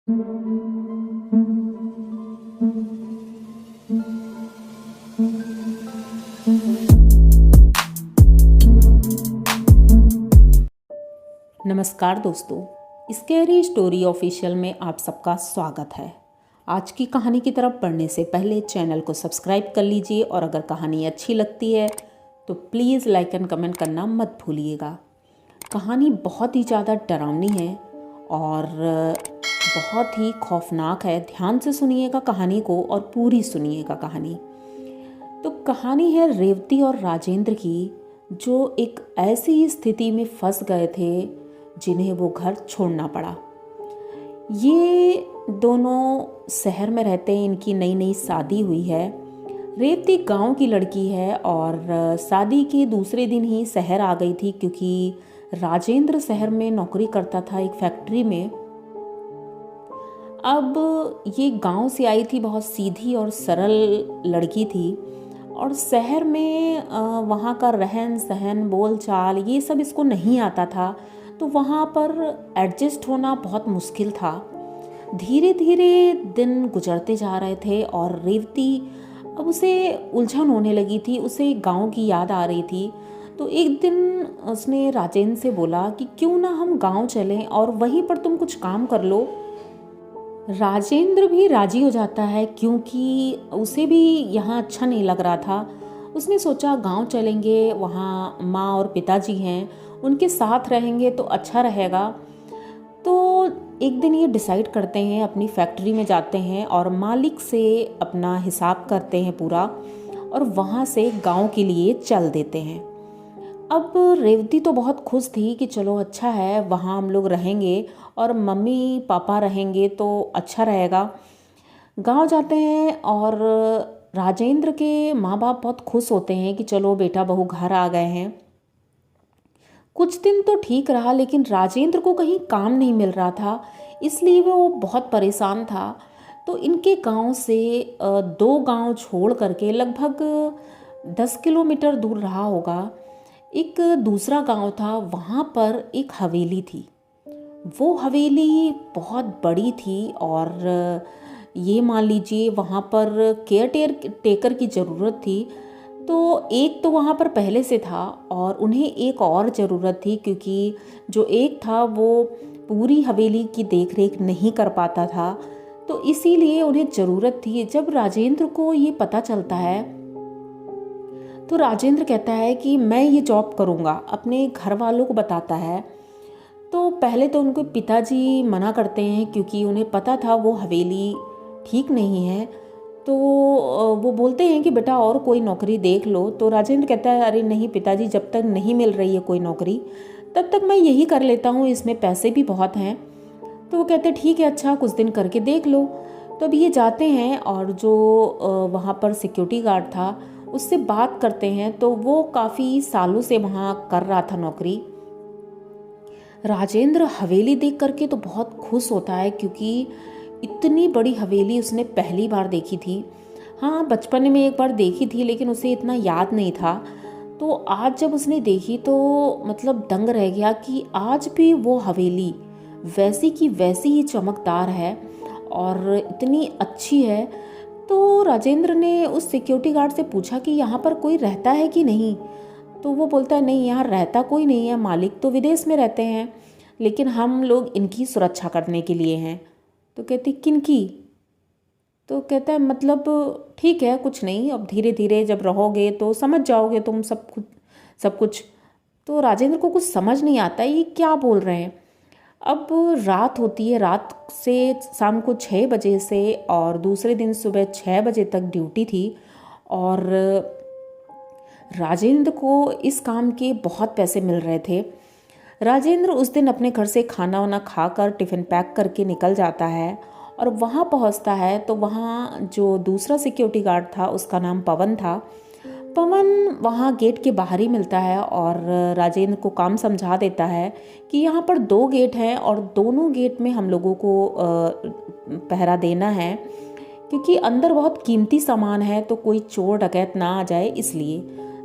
नमस्कार दोस्तों, scary story official में आप सबका स्वागत है। आज की कहानी की तरफ बढ़ने से पहले चैनल को सब्सक्राइब कर लीजिए और अगर कहानी अच्छी लगती है तो प्लीज़ लाइक एंड कमेंट करना मत भूलिएगा। कहानी बहुत ही ज़्यादा डरावनी है और बहुत ही खौफनाक है। ध्यान से सुनिएगा कहानी को और पूरी सुनिएगा कहानी। तो कहानी है रेवती और राजेंद्र की, जो एक ऐसी स्थिति में फंस गए थे जिन्हें वो घर छोड़ना पड़ा। ये दोनों शहर में रहते हैं, इनकी नई नई शादी हुई है। रेवती गांव की लड़की है और शादी के दूसरे दिन ही शहर आ गई थी, क्योंकि राजेंद्र शहर में नौकरी करता था एक फैक्ट्री में। अब ये गांव से आई थी, बहुत सीधी और सरल लड़की थी और शहर में वहाँ का रहन सहन बोल चाल ये सब इसको नहीं आता था, तो वहाँ पर एडजस्ट होना बहुत मुश्किल था। धीरे धीरे दिन गुजरते जा रहे थे और रेवती अब उसे उलझन होने लगी थी, उसे गांव की याद आ रही थी। तो एक दिन उसने राजेंद्र से बोला कि क्यों ना हम गांव चलें और वहीं पर तुम कुछ काम कर लो। राजेंद्र भी राजी हो जाता है, क्योंकि उसे भी यहाँ अच्छा नहीं लग रहा था। उसने सोचा गांव चलेंगे, वहाँ माँ और पिताजी हैं, उनके साथ रहेंगे तो अच्छा रहेगा। तो एक दिन ये डिसाइड करते हैं, अपनी फैक्ट्री में जाते हैं और मालिक से अपना हिसाब करते हैं पूरा और वहाँ से गांव के लिए चल देते हैं। अब रेवती तो बहुत खुश थी कि चलो अच्छा है, वहाँ हम लोग रहेंगे और मम्मी पापा रहेंगे तो अच्छा रहेगा। गांव जाते हैं और राजेंद्र के माँ बाप बहुत खुश होते हैं कि चलो बेटा बहू घर आ गए हैं। कुछ दिन तो ठीक रहा, लेकिन राजेंद्र को कहीं काम नहीं मिल रहा था, इसलिए वो बहुत परेशान था। तो इनके गांव से 2 गांव छोड़ करके लगभग 10 किलोमीटर दूर रहा होगा, एक दूसरा गांव था। वहाँ पर एक हवेली थी। वो हवेली बहुत बड़ी थी और ये मान लीजिए वहाँ पर केयर टेकर की ज़रूरत थी। तो एक तो वहाँ पर पहले से था और उन्हें एक और ज़रूरत थी, क्योंकि जो एक था वो पूरी हवेली की देखरेख नहीं कर पाता था, तो इसीलिए उन्हें ज़रूरत थी। जब राजेंद्र को ये पता चलता है तो राजेंद्र कहता है कि मैं ये जॉब करूँगा, अपने घर वालों को बताता है। तो पहले तो उनके पिताजी मना करते हैं, क्योंकि उन्हें पता था वो हवेली ठीक नहीं है। तो वो बोलते हैं कि बेटा और कोई नौकरी देख लो। तो राजेंद्र कहता है अरे नहीं पिताजी, जब तक नहीं मिल रही है कोई नौकरी तब तक मैं यही कर लेता हूँ, इसमें पैसे भी बहुत हैं। तो वो कहते हैं ठीक है, अच्छा कुछ दिन करके देख लो। तो अब ये जाते हैं और जो वहाँ पर सिक्योरिटी गार्ड था उससे बात करते हैं। तो वो काफ़ी सालों से वहाँ कर रहा था नौकरी। राजेंद्र हवेली देख करके तो बहुत खुश होता है, क्योंकि इतनी बड़ी हवेली उसने पहली बार देखी थी। हाँ, बचपन में एक बार देखी थी, लेकिन उसे इतना याद नहीं था। तो आज जब उसने देखी तो मतलब दंग रह गया कि आज भी वो हवेली वैसी की वैसी ही चमकदार है और इतनी अच्छी है। तो राजेंद्र ने उस सिक्योरिटी गार्ड से पूछा कि यहाँ पर कोई रहता है कि नहीं। तो वो बोलता है नहीं, यहाँ रहता कोई नहीं है, मालिक तो विदेश में रहते हैं, लेकिन हम लोग इनकी सुरक्षा करने के लिए हैं। तो कहती किनकी? तो कहता है मतलब ठीक है कुछ नहीं, अब धीरे धीरे जब रहोगे तो समझ जाओगे तुम सब कुछ। तो राजेंद्र को कुछ समझ नहीं आता ये क्या बोल रहे हैं। अब रात होती है, रात से शाम को 6 बजे से और दूसरे दिन सुबह 6 बजे तक ड्यूटी थी और राजेंद्र को इस काम के बहुत पैसे मिल रहे थे। राजेंद्र उस दिन अपने घर से खाना वाना खाकर टिफ़िन पैक करके निकल जाता है और वहाँ पहुँचता है तो वहाँ जो दूसरा सिक्योरिटी गार्ड था उसका नाम पवन था। पवन वहाँ गेट के बाहर ही मिलता है और राजेंद्र को काम समझा देता है कि यहाँ पर 2 गेट हैं और दोनों गेट में हम लोगों को पहरा देना है, क्योंकि अंदर बहुत कीमती सामान है तो कोई चोर डकैत ना आ जाए इसलिए।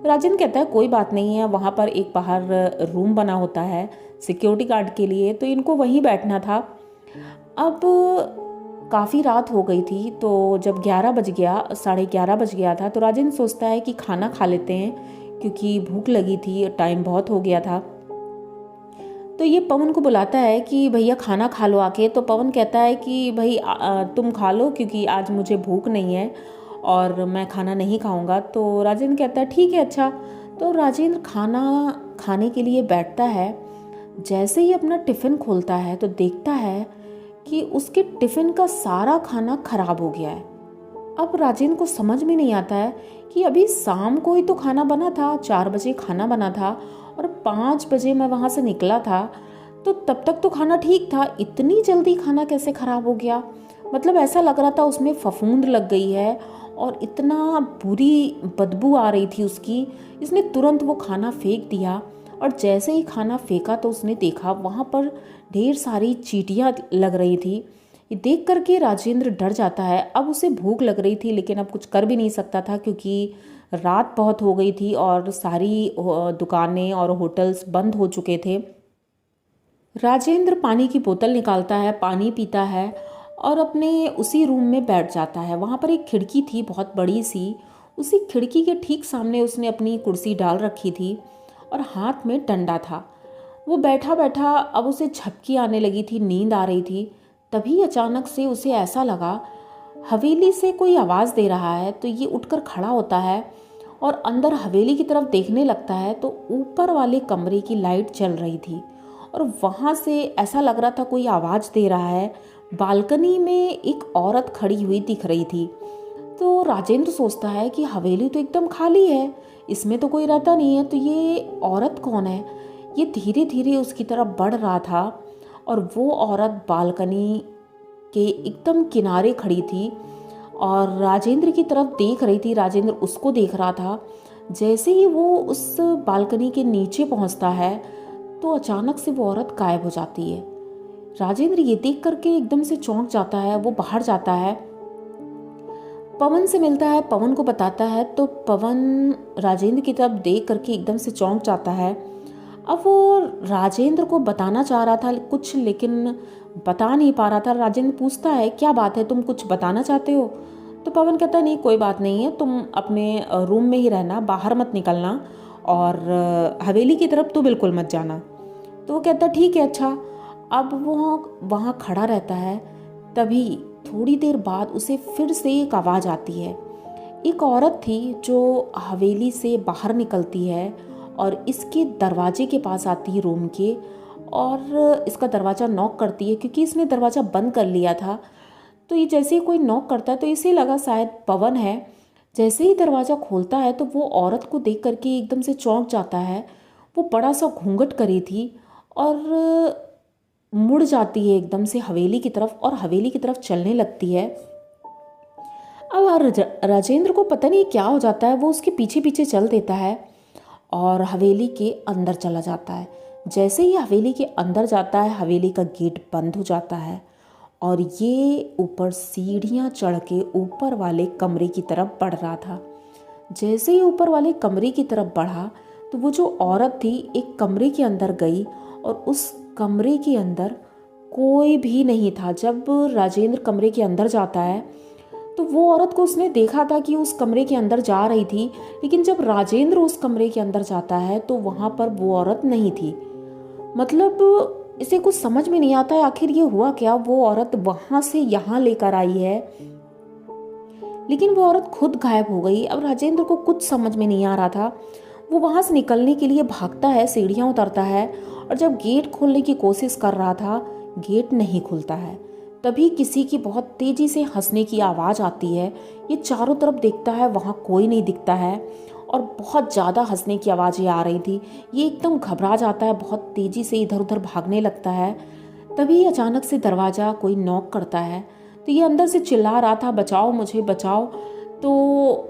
राजेंद्र कहता है कोई बात नहीं है, वहाँ पर एक बाहर रूम बना होता है सिक्योरिटी गार्ड के लिए, तो इनको वहीं बैठना था। अब काफ़ी रात हो गई थी, तो जब 11 बज गया, 11:30 बज गया था, तो राजेंद्र सोचता है कि खाना खा लेते हैं क्योंकि भूख लगी थी, टाइम बहुत हो गया था। तो ये पवन को बुलाता है कि भैया खाना खा लो आके। तो पवन कहता है कि भाई तुम खा लो क्योंकि आज मुझे भूख नहीं है और मैं खाना नहीं खाऊंगा। तो राजेंद्र कहता है ठीक है अच्छा। तो राजेंद्र खाना खाने के लिए बैठता है। जैसे ही अपना टिफ़िन खोलता है तो देखता है कि उसके टिफ़िन का सारा खाना खराब हो गया है। अब राजेंद्र को समझ में नहीं आता है कि अभी शाम को ही तो खाना बना था, 4 बजे खाना बना था और 5 बजे मैं वहाँ से निकला था, तो तब तक तो खाना ठीक था, इतनी जल्दी खाना कैसे ख़राब हो गया। मतलब ऐसा लग रहा था उसमें फफूंद लग गई है और इतना बुरी बदबू आ रही थी उसकी। इसने तुरंत वो खाना फेंक दिया और जैसे ही खाना फेंका तो उसने देखा वहाँ पर ढेर सारी चींटियाँ लग रही थी। ये देख करके राजेंद्र डर जाता है। अब उसे भूख लग रही थी लेकिन अब कुछ कर भी नहीं सकता था क्योंकि रात बहुत हो गई थी और सारी दुकानें और होटल्स बंद हो चुके थे। राजेंद्र पानी की बोतल निकालता है, पानी पीता है और अपने उसी रूम में बैठ जाता है। वहाँ पर एक खिड़की थी बहुत बड़ी सी, उसी खिड़की के ठीक सामने उसने अपनी कुर्सी डाल रखी थी और हाथ में डंडा था। वो बैठा बैठा अब उसे झपकी आने लगी थी, नींद आ रही थी। तभी अचानक से उसे ऐसा लगा हवेली से कोई आवाज़ दे रहा है। तो ये उठकर खड़ा होता है और अंदर हवेली की तरफ देखने लगता है तो ऊपर वाले कमरे की लाइट चल रही थी और वहाँ से ऐसा लग रहा था कोई आवाज़ दे रहा है। बालकनी में एक औरत खड़ी हुई दिख रही थी। तो राजेंद्र सोचता है कि हवेली तो एकदम खाली है, इसमें तो कोई रहता नहीं है, तो ये औरत कौन है। ये धीरे धीरे उसकी तरफ बढ़ रहा था और वो औरत बालकनी के एकदम किनारे खड़ी थी और राजेंद्र की तरफ देख रही थी। राजेंद्र उसको देख रहा था। जैसे ही वो उस बालकनी के नीचे पहुंचता है तो अचानक से वो औरत गायब हो जाती है। राजेंद्र ये देख करके एकदम से चौंक जाता है। वो बाहर जाता है, पवन से मिलता है, पवन को बताता है। तो पवन राजेंद्र की तरफ देख करके एकदम से चौंक जाता है। अब वो राजेंद्र को बताना चाह रहा था कुछ लेकिन बता नहीं पा रहा था। राजेंद्र पूछता है क्या बात है, तुम कुछ बताना चाहते हो। तो पवन कहता नहीं कोई बात नहीं है, तुम अपने रूम में ही रहना, बाहर मत निकलना और हवेली की तरफ तो बिल्कुल मत जाना। तो वो कहता ठीक है अच्छा। अब वो वहाँ खड़ा रहता है। तभी थोड़ी देर बाद उसे फिर से एक आवाज़ आती है। एक औरत थी जो हवेली से बाहर निकलती है और इसके दरवाजे के पास आती है रूम के और इसका दरवाज़ा नॉक करती है क्योंकि इसने दरवाज़ा बंद कर लिया था। तो ये जैसे ही कोई नॉक करता है तो इसे लगा शायद पवन है। जैसे ही दरवाज़ा खोलता है तो वो औरत को देख करके एकदम से चौंक जाता है। वो बड़ा सा घूंघट करी थी और मुड़ जाती है एकदम से हवेली की तरफ और हवेली की तरफ चलने लगती है। अब राजेंद्र को पता नहीं क्या हो जाता है, वो उसके पीछे पीछे चल देता है और हवेली के अंदर चला जाता है। जैसे ही हवेली के अंदर जाता है हवेली का गेट बंद हो जाता है और ये ऊपर सीढ़ियाँ चढ़ के ऊपर वाले कमरे की तरफ बढ़ रहा था। जैसे ही ऊपर वाले कमरे की तरफ बढ़ा तो वो जो औरत थी एक कमरे के अंदर गई और उस कमरे के अंदर कोई भी नहीं था। जब राजेंद्र कमरे के अंदर जाता है तो वो औरत को उसने देखा था कि उस कमरे के अंदर जा रही थी, लेकिन जब राजेंद्र उस कमरे के अंदर जाता है तो वहाँ पर वो औरत नहीं थी। मतलब इसे कुछ समझ में नहीं आता है आखिर ये हुआ क्या। वो औरत वहाँ से यहाँ लेकर आई है लेकिन वो औरत खुद गायब हो गई। अब राजेंद्र को कुछ समझ में नहीं आ रहा था। वो वहाँ से निकलने के लिए भागता है, सीढ़ियाँ उतरता है और जब गेट खोलने की कोशिश कर रहा था गेट नहीं खुलता है। तभी किसी की बहुत तेज़ी से हंसने की आवाज़ आती है। ये चारों तरफ देखता है, वहाँ कोई नहीं दिखता है और बहुत ज़्यादा हंसने की आवाज़ें आ रही थी। ये एकदम घबरा जाता है, बहुत तेज़ी से इधर उधर भागने लगता है। तभी अचानक से दरवाज़ा कोई नॉक करता है। तो ये अंदर से चिल्ला रहा था बचाओ मुझे बचाओ। तो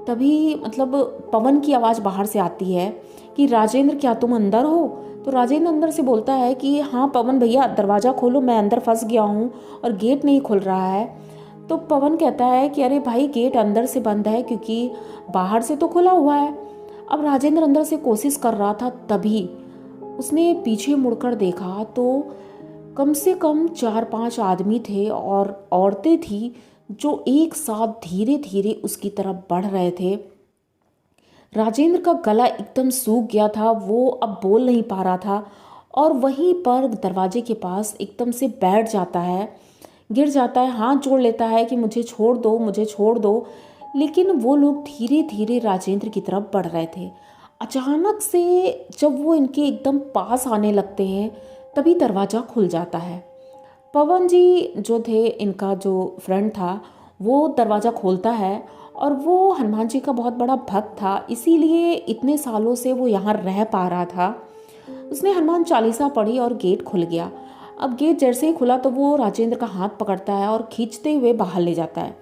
तभी मतलब पवन की आवाज़ बाहर से आती है कि राजेंद्र क्या तुम अंदर हो। तो राजेंद्र अंदर से बोलता है कि हाँ पवन भैया दरवाज़ा खोलो, मैं अंदर फंस गया हूँ और गेट नहीं खुल रहा है। तो पवन कहता है कि अरे भाई गेट अंदर से बंद है क्योंकि बाहर से तो खुला हुआ है। अब राजेंद्र अंदर से कोशिश कर रहा था, तभी उसने पीछे मुड़कर देखा तो कम से कम 4-5 आदमी थे और औरतें थी जो एक साथ धीरे धीरे उसकी तरफ बढ़ रहे थे। राजेंद्र का गला एकदम सूख गया था, वो अब बोल नहीं पा रहा था और वहीं पर दरवाजे के पास एकदम से बैठ जाता है, गिर जाता है, हाथ जोड़ लेता है कि मुझे छोड़ दो, मुझे छोड़ दो। लेकिन वो लोग धीरे धीरे राजेंद्र की तरफ बढ़ रहे थे। अचानक से जब वो इनके एकदम पास आने लगते हैं तभी दरवाज़ा खुल जाता है। पवन जी जो थे, इनका जो फ्रेंड था, वो दरवाज़ा खोलता है और वो हनुमान जी का बहुत बड़ा भक्त था, इसीलिए इतने सालों से वो यहाँ रह पा रहा था। उसने हनुमान चालीसा पढ़ी और गेट खुल गया। अब गेट जैसे ही खुला तो वो राजेंद्र का हाथ पकड़ता है और खींचते हुए बाहर ले जाता है।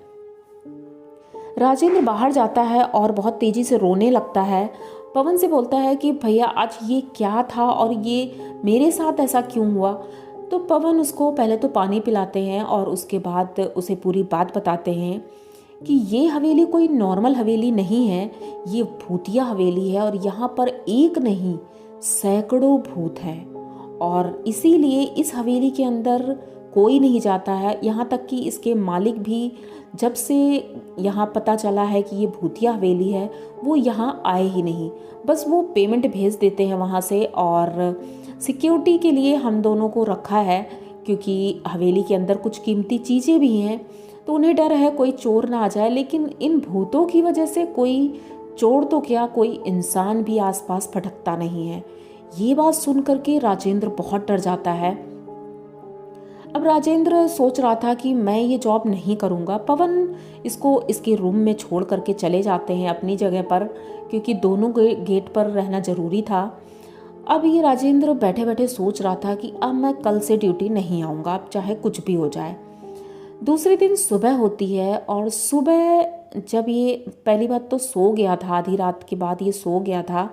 राजेंद्र बाहर जाता है और बहुत तेज़ी से रोने लगता है। पवन से बोलता है कि भैया आज ये क्या था और ये मेरे साथ ऐसा क्यों हुआ। तो पवन उसको पहले तो पानी पिलाते हैं और उसके बाद उसे पूरी बात बताते हैं कि ये हवेली कोई नॉर्मल हवेली नहीं है, ये भूतिया हवेली है और यहाँ पर एक नहीं सैकड़ों भूत हैं और इसीलिए इस हवेली के अंदर कोई नहीं जाता है। यहाँ तक कि इसके मालिक भी, जब से यहाँ पता चला है कि ये भूतिया हवेली है, वो यहाँ आए ही नहीं। बस वो पेमेंट भेज देते हैं वहाँ से और सिक्योरिटी के लिए हम दोनों को रखा है, क्योंकि हवेली के अंदर कुछ कीमती चीज़ें भी हैं, तो उन्हें डर है कोई चोर ना आ जाए। लेकिन इन भूतों की वजह से कोई चोर तो क्या, कोई इंसान भी आसपास भटकता नहीं है। ये बात सुन करके राजेंद्र बहुत डर जाता है। अब राजेंद्र सोच रहा था कि मैं ये जॉब नहीं करूँगा। पवन इसको इसके रूम में छोड़ करके चले जाते हैं अपनी जगह पर, क्योंकि दोनों गेट पर रहना ज़रूरी था। अब ये राजेंद्र बैठे बैठे सोच रहा था कि अब मैं कल से ड्यूटी नहीं आऊँगा, अब चाहे कुछ भी हो जाए। दूसरे दिन सुबह होती है और सुबह जब ये, पहली बात तो सो गया था, आधी रात के बाद ये सो गया था।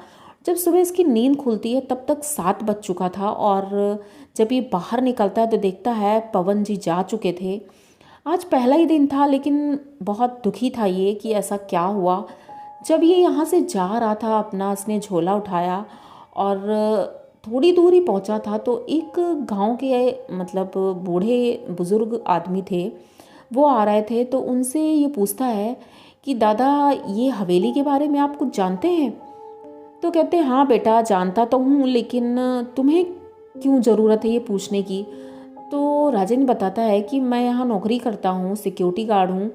जब सुबह इसकी नींद खुलती है तब तक 7 बज चुका था और जब ये बाहर निकलता है तो देखता है पवन जी जा चुके थे। आज पहला ही दिन था लेकिन बहुत दुखी था ये कि ऐसा क्या हुआ। जब ये यहाँ से जा रहा था, अपना इसने झोला उठाया और थोड़ी दूर ही पहुँचा था तो एक गांव के मतलब बूढ़े बुज़ुर्ग आदमी थे, वो आ रहे थे। तो उनसे ये पूछता है कि दादा ये हवेली के बारे में आप कुछ जानते हैं? तो कहते हैं हाँ बेटा जानता तो हूँ, लेकिन तुम्हें क्यों ज़रूरत है ये पूछने की? तो राजेंद्र बताता है कि मैं यहाँ नौकरी करता हूँ, सिक्योरिटी गार्ड हूँ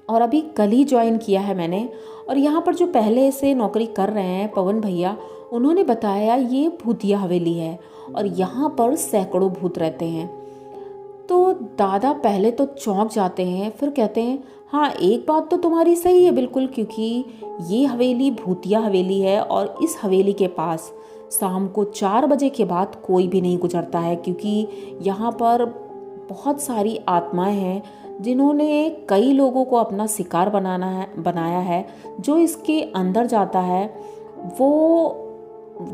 और अभी कल ही ज्वाइन किया है मैंने। और यहाँ पर जो पहले से नौकरी कर रहे हैं पवन भैया, उन्होंने बताया ये भूतिया हवेली है और यहाँ पर सैकड़ों भूत रहते हैं। तो दादा पहले तो चौंक जाते हैं, फिर कहते हैं हाँ एक बात तो तुम्हारी सही है बिल्कुल, क्योंकि ये हवेली भूतिया हवेली है और इस हवेली के पास शाम को 4 बजे के बाद कोई भी नहीं गुजरता है, क्योंकि यहाँ पर बहुत सारी आत्माएं हैं जिन्होंने कई लोगों को अपना शिकार बनाया है। जो इसके अंदर जाता है वो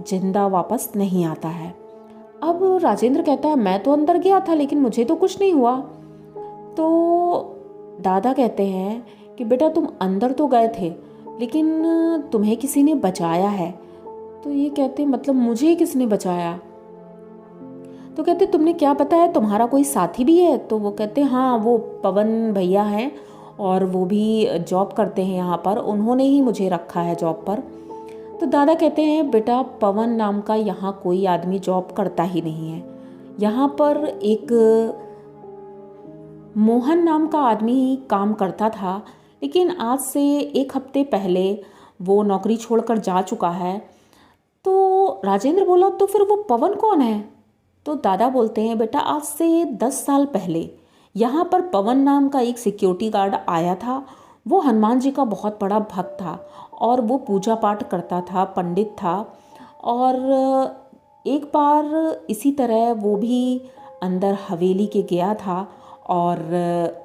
जिंदा वापस नहीं आता है। अब राजेंद्र कहता है मैं तो अंदर गया था लेकिन मुझे तो कुछ नहीं हुआ। तो दादा कहते हैं कि बेटा तुम अंदर तो गए थे लेकिन तुम्हें किसी ने बचाया है। तो ये कहते मतलब मुझे किसने बचाया? तो कहते तुमने क्या बताया, तुम्हारा कोई साथी भी है? तो वो कहते हाँ वो पवन भैया हैं और वो भी जॉब करते हैं यहाँ पर, उन्होंने ही मुझे रखा है जॉब पर। तो दादा कहते हैं बेटा पवन नाम का यहाँ कोई आदमी जॉब करता ही नहीं है। यहाँ पर एक मोहन नाम का आदमी काम करता था, लेकिन आज से 1 हफ्ते पहले वो नौकरी छोड़कर जा चुका है। तो राजेंद्र बोला तो फिर वो पवन कौन है? तो दादा बोलते हैं बेटा आज से 10 साल पहले यहाँ पर पवन नाम का एक सिक्योरिटी गार्ड आया था। वो हनुमान जी का बहुत बड़ा भक्त था और वो पूजा पाठ करता था, पंडित था। और एक बार इसी तरह वो भी अंदर हवेली के गया था और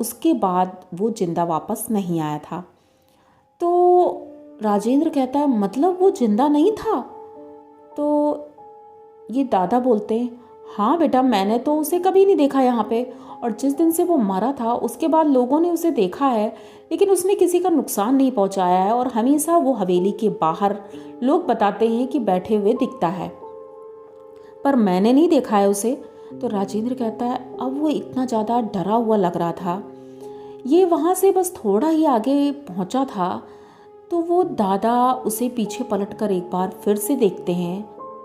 उसके बाद वो जिंदा वापस नहीं आया था। तो राजेंद्र कहता है मतलब वो जिंदा नहीं था? तो ये दादा बोलते हैं हाँ बेटा मैंने तो उसे कभी नहीं देखा यहाँ पे, और जिस दिन से वो मरा था उसके बाद लोगों ने उसे देखा है लेकिन उसने किसी का नुकसान नहीं पहुँचाया है और हमेशा वो हवेली के बाहर लोग बताते हैं कि बैठे हुए दिखता है, पर मैंने नहीं देखा है उसे। तो राजेंद्र कहता है अब वो इतना ज़्यादा डरा हुआ लग रहा था। ये वहाँ से बस थोड़ा ही आगे पहुँचा था तो वो दादा उसे पीछे पलटकर एक बार फिर से देखते हैं,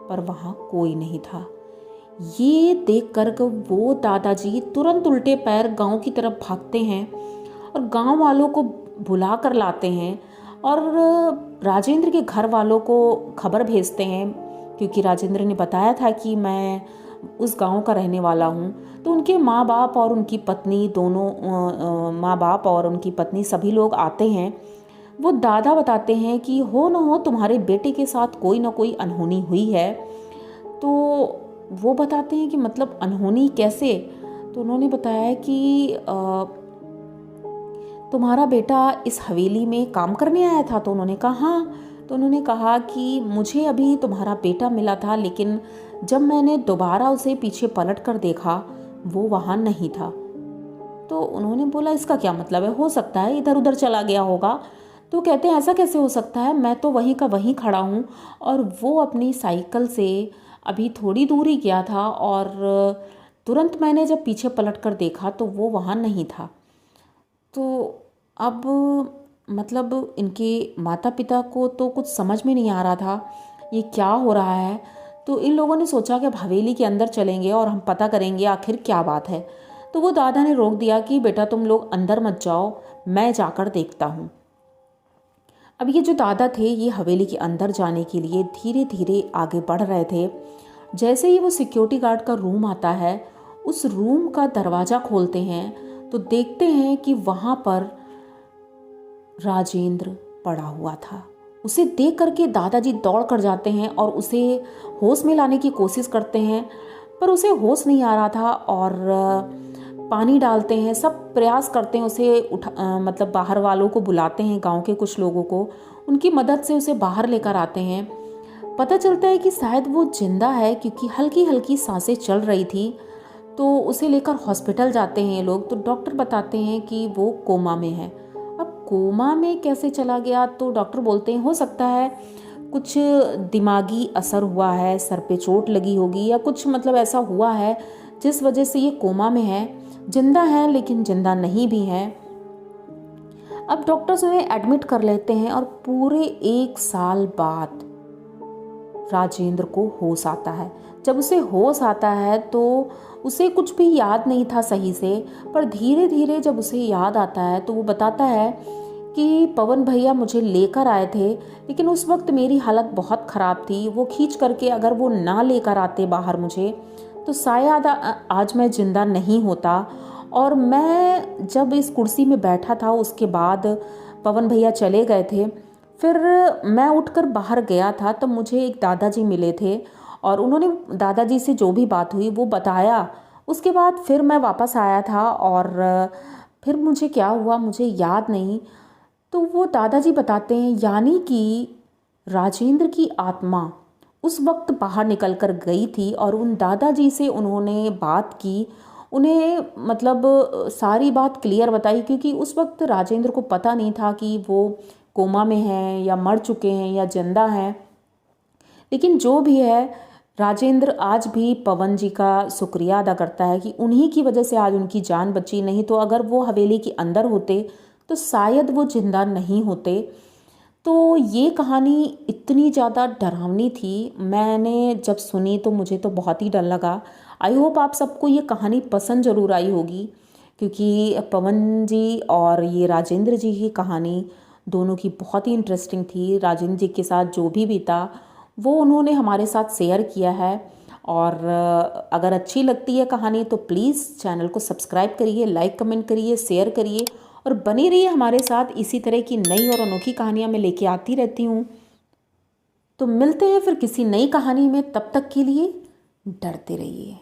पर वहाँ कोई नहीं था। ये देखकर वो दादाजी तुरंत उल्टे पैर गांव की तरफ भागते हैं और गांव वालों को बुला कर लाते हैं और राजेंद्र के घर वालों को खबर भेजते हैं, क्योंकि राजेंद्र ने बताया था कि मैं उस गांव का रहने वाला हूं। तो उनके माँ बाप और उनकी पत्नी दोनों माँ बाप और उनकी पत्नी सभी लोग आते हैं। वो दादा बताते हैं कि हो न हो तुम्हारे बेटे के साथ कोई ना कोई अनहोनी हुई है। तो वो बताते हैं कि मतलब अनहोनी कैसे? तो उन्होंने बताया कि तुम्हारा बेटा इस हवेली में काम करने आया था। तो उन्होंने कहा हाँ। तो उन्होंने कहा कि मुझे अभी तुम्हारा बेटा मिला था, लेकिन जब मैंने दोबारा उसे पीछे पलट कर देखा वो वहाँ नहीं था। तो उन्होंने बोला इसका क्या मतलब है, हो सकता है इधर उधर चला गया होगा। तो कहते हैं ऐसा कैसे हो सकता है, मैं तो वहीं का वहीं खड़ा हूँ और वो अपनी साइकिल से अभी थोड़ी दूर ही गया था और तुरंत मैंने जब पीछे पलट कर देखा तो वो वहाँ नहीं था। तो अब मतलब इनके माता पिता को तो कुछ समझ में नहीं आ रहा था ये क्या हो रहा है। तो इन लोगों ने सोचा कि अब हवेली के अंदर चलेंगे और हम पता करेंगे आखिर क्या बात है। तो वो दादा ने रोक दिया कि बेटा तुम लोग अंदर मत जाओ, मैं जाकर देखता हूँ। अब ये जो दादा थे ये हवेली के अंदर जाने के लिए धीरे धीरे आगे बढ़ रहे थे। जैसे ही वो सिक्योरिटी गार्ड का रूम आता है, उस रूम का दरवाज़ा खोलते हैं तो देखते हैं कि वहाँ पर राजेंद्र पड़ा हुआ था। उसे देख करके दादाजी दौड़ कर जाते हैं और उसे होश में लाने की कोशिश करते हैं, पर उसे होश नहीं आ रहा था और पानी डालते हैं, सब प्रयास करते हैं उसे मतलब बाहर वालों को बुलाते हैं, गांव के कुछ लोगों को, उनकी मदद से उसे बाहर लेकर आते हैं। पता चलता है कि शायद वो जिंदा है, क्योंकि हल्की हल्की सांसें चल रही थी। तो उसे लेकर हॉस्पिटल जाते हैं ये लोग। तो डॉक्टर बताते हैं कि वो कोमा में है। अब कोमा में कैसे चला गया, तो डॉक्टर बोलते हैं हो सकता है कुछ दिमागी असर हुआ है, सर पे चोट लगी होगी या कुछ मतलब ऐसा हुआ है जिस वजह से ये कोमा में है। जिंदा है लेकिन जिंदा नहीं भी है। अब डॉक्टर्स उन्हें एडमिट कर लेते हैं और पूरे 1 साल बाद राजेंद्र को होश आता है। जब उसे होश आता है तो उसे कुछ भी याद नहीं था सही से, पर धीरे धीरे जब उसे याद आता है तो वो बताता है कि पवन भैया मुझे लेकर आए थे, लेकिन उस वक्त मेरी हालत बहुत ख़राब थी। वो खींच करके अगर वो ना लेकर आते बाहर मुझे तो शायद आज मैं ज़िंदा नहीं होता। और मैं जब इस कुर्सी में बैठा था उसके बाद पवन भैया चले गए थे, फिर मैं उठकर बाहर गया था तब मुझे एक दादाजी मिले थे और उन्होंने दादाजी से जो भी बात हुई वो बताया। उसके बाद फिर मैं वापस आया था और फिर मुझे क्या हुआ मुझे याद नहीं। तो वो दादाजी बताते हैं यानी कि राजेंद्र की आत्मा उस वक्त बाहर निकल कर गई थी और उन दादाजी से उन्होंने बात की, उन्हें मतलब सारी बात क्लियर बताई, क्योंकि उस वक्त राजेंद्र को पता नहीं था कि वो कोमा में हैं या मर चुके हैं या जिंदा हैं। लेकिन जो भी है, राजेंद्र आज भी पवन जी का शुक्रिया अदा करता है कि उन्हीं की वजह से आज उनकी जान बची, नहीं तो अगर वो हवेली के अंदर होते तो शायद वो जिंदा नहीं होते। तो ये कहानी इतनी ज़्यादा डरावनी थी, मैंने जब सुनी तो मुझे तो बहुत ही डर लगा। आई होप आप सबको ये कहानी पसंद ज़रूर आई होगी, क्योंकि पवन जी और ये राजेंद्र जी की कहानी दोनों की बहुत ही इंटरेस्टिंग थी। राजेंद्र जी के साथ जो भी बीता वो उन्होंने हमारे साथ शेयर किया है। और अगर अच्छी लगती है कहानी तो प्लीज़ चैनल को सब्सक्राइब करिए, लाइक कमेंट करिए, शेयर करिए और बने रहिए हमारे साथ। इसी तरह की नई और अनोखी कहानियाँ मैं लेके आती रहती हूँ। तो मिलते हैं फिर किसी नई कहानी में, तब तक के लिए डरते रहिए।